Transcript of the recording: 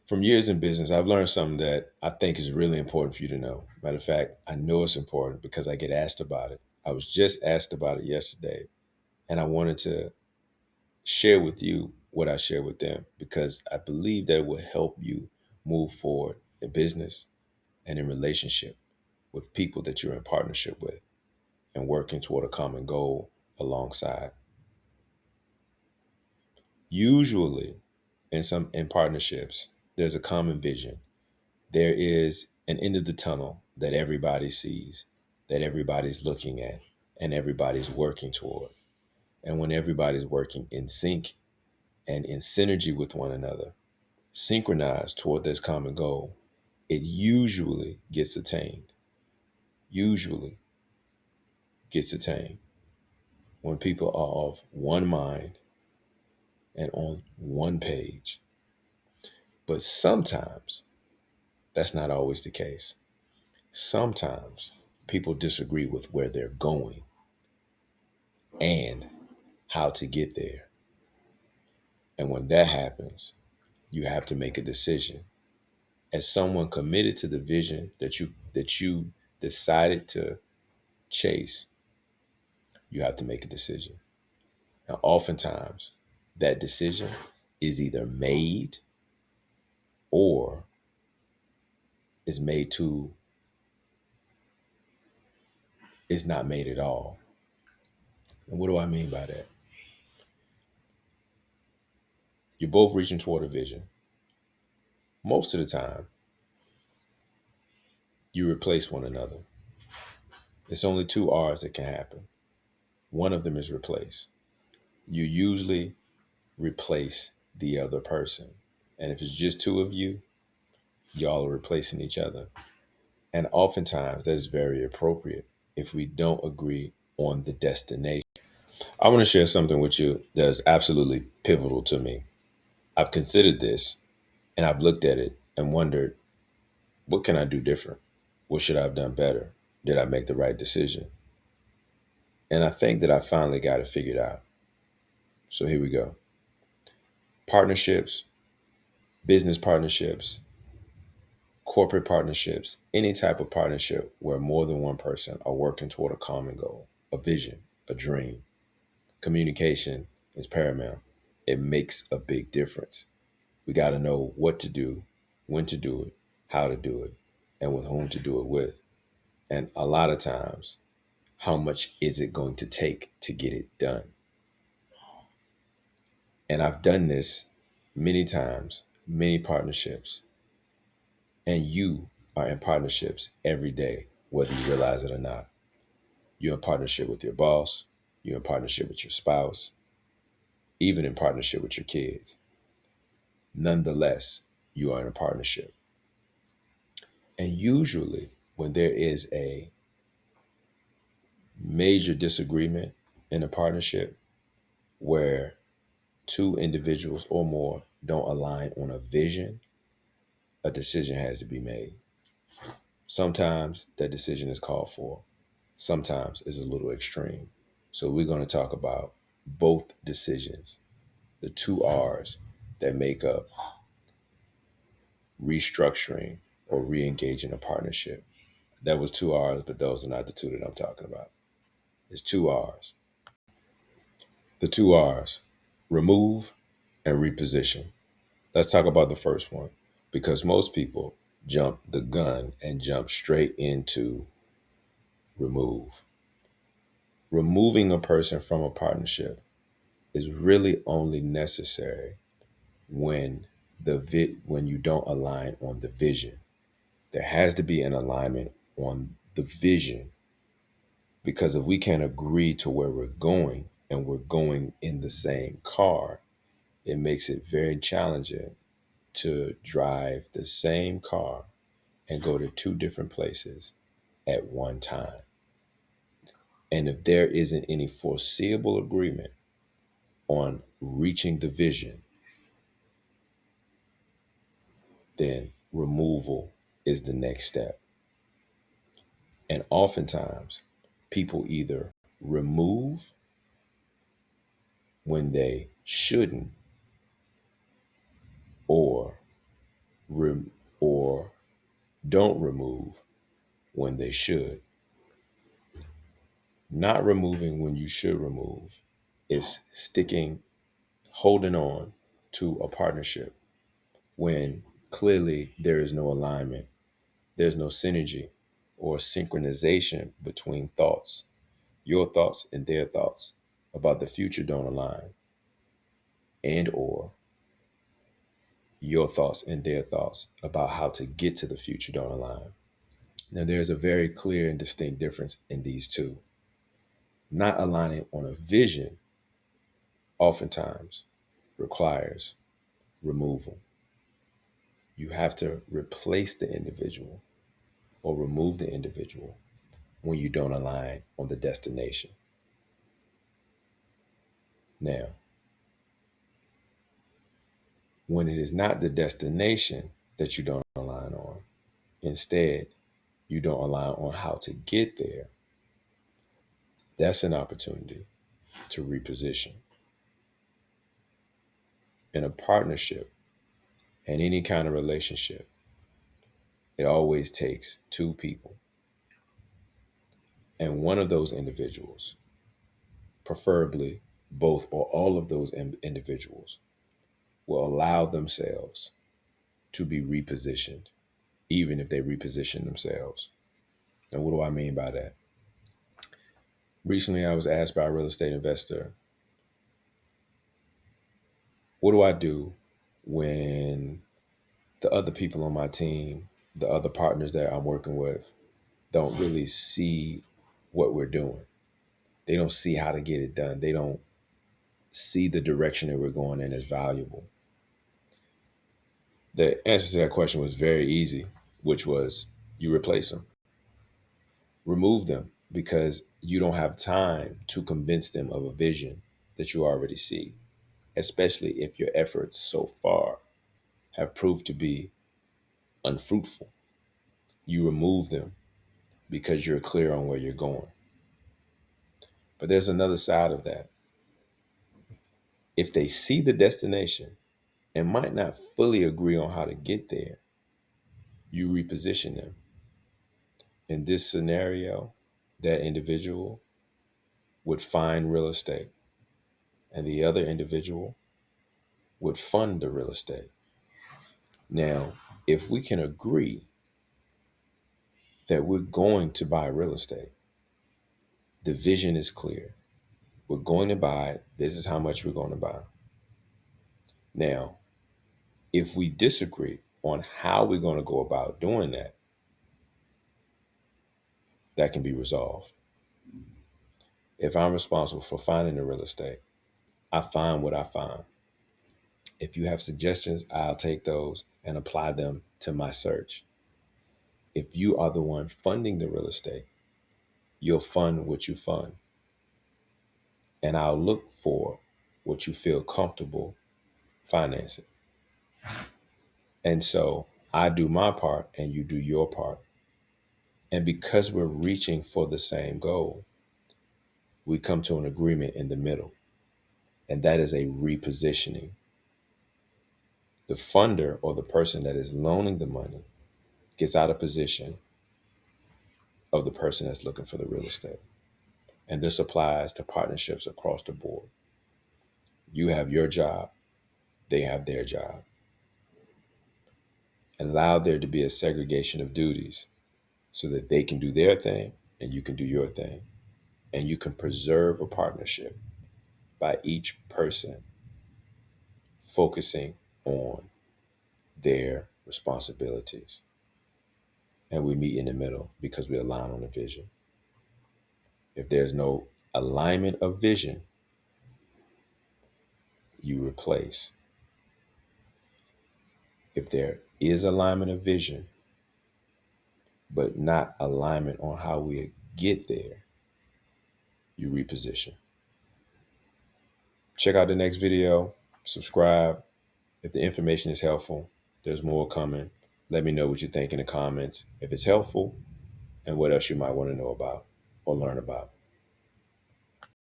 From years in business, I've learned something that I think is really important for you to know. Matter of fact, I know it's important because I get asked about it. I was just asked about it yesterday, and I wanted to share with you what I share with them because I believe that it will help you move forward in business and in relationship with people that you're in partnership with and working toward a common goal alongside. Usually, in partnerships, there's a common vision. There is an end of the tunnel that everybody sees, that everybody's looking at, and everybody's working toward. And when everybody's working in sync and in synergy with one another, synchronized toward this common goal, it usually gets attained. Usually gets attained when people are of one mind and on one page. But sometimes that's not always the case. Sometimes people disagree with where they're going and how to get there. And when that happens, you have to make a decision. As someone committed to the vision that you decided to chase, you have to make a decision. Now, oftentimes, that decision is either made or is made to is not made at all. And what do I mean by that? You're both reaching toward a vision. Most of the time, you replace one another. It's only two R's that can happen. One of them is replace. You usually replace the other person. And if it's just two of you, y'all are replacing each other. And oftentimes that is very appropriate if we don't agree on the destination. I want to share something with you that is absolutely pivotal to me. I've considered this and I've looked at it and wondered, what can I do different? What should I have done better? Did I make the right decision? And I think that I finally got it figured out. So here we go. Partnerships, business partnerships, corporate partnerships, any type of partnership where more than one person are working toward a common goal, a vision, a dream. Communication is paramount. It makes a big difference. We got to know what to do, when to do it, how to do it, and with whom to do it with. And a lot of times, how much is it going to take to get it done? And I've done this many times, many partnerships, and you are in partnerships every day, whether you realize it or not. You're in partnership with your boss, you're in partnership with your spouse, even in partnership with your kids. Nonetheless, you are in a partnership. And usually, when there is a major disagreement in a partnership where two individuals or more don't align on a vision, a decision has to be made. Sometimes that decision is called for, sometimes it's a little extreme. So, we're going to talk about both decisions, the two R's that make up restructuring or re engaging a partnership. That was two R's, but those are not the two that I'm talking about. It's two R's. The two R's, remove and reposition. Let's talk about the first one because most people jump the gun and jump straight into remove. Removing a person from a partnership is really only necessary when when you don't align on the vision. There has to be an alignment on the vision because if we can't agree to where we're going and we're going in the same car, it makes it very challenging to drive the same car and go to two different places at one time. And if there isn't any foreseeable agreement on reaching the vision, then removal is the next step. And oftentimes, people either remove when they shouldn't or rem- or don't remove when they should. Not removing when you should remove is holding on to a partnership when clearly there is no alignment, there's no synergy or synchronization between thoughts. Your thoughts and their thoughts about the future don't align, and or your thoughts and their thoughts about how to get to the future don't align. Now, there's a very clear and distinct difference in these two. Not aligning on a vision oftentimes requires removal. You have to replace the individual or remove the individual when you don't align on the destination. Now, when it is not the destination that you don't align on, instead, you don't align on how to get there, that's an opportunity to reposition. In a partnership and any kind of relationship, it always takes two people. And one of those individuals, preferably both or all of those individuals, will allow themselves to be repositioned, even if they reposition themselves. And what do I mean by that? Recently, I was asked by a real estate investor, what do I do when the other people on my team, the other partners that I'm working with, don't really see what we're doing? They don't see how to get it done. They don't see the direction that we're going in as valuable. The answer to that question was very easy, which was you replace them. Remove them because you don't have time to convince them of a vision that you already see, especially if your efforts so far have proved to be unfruitful. You remove them because you're clear on where you're going. But there's another side of that. If they see the destination and might not fully agree on how to get there, you reposition them. In this scenario, that individual would find real estate and the other individual would fund the real estate. Now, if we can agree that we're going to buy real estate, the vision is clear. We're going to buy it. This is how much we're going to buy. Now, if we disagree on how we're going to go about doing that, that can be resolved. If I'm responsible for finding the real estate, I find what I find. If you have suggestions, I'll take those and apply them to my search. If you are the one funding the real estate, you'll fund what you fund. And I'll look for what you feel comfortable financing. And so I do my part and you do your part. And because we're reaching for the same goal, we come to an agreement in the middle. And that is a repositioning. The funder or the person that is loaning the money gets out of position of the person that's looking for the real estate. And this applies to partnerships across the board. You have your job, they have their job. Allow there to be a segregation of duties so that they can do their thing and you can do your thing. And you can preserve a partnership by each person focusing on their responsibilities. And we meet in the middle because we align on a vision. If there's no alignment of vision, you replace. If there is alignment of vision, but not alignment on how we get there, you reposition. Check out the next video, subscribe. If the information is helpful, there's more coming. Let me know what you think in the comments. If it's helpful and what else you might want to know about or learn about.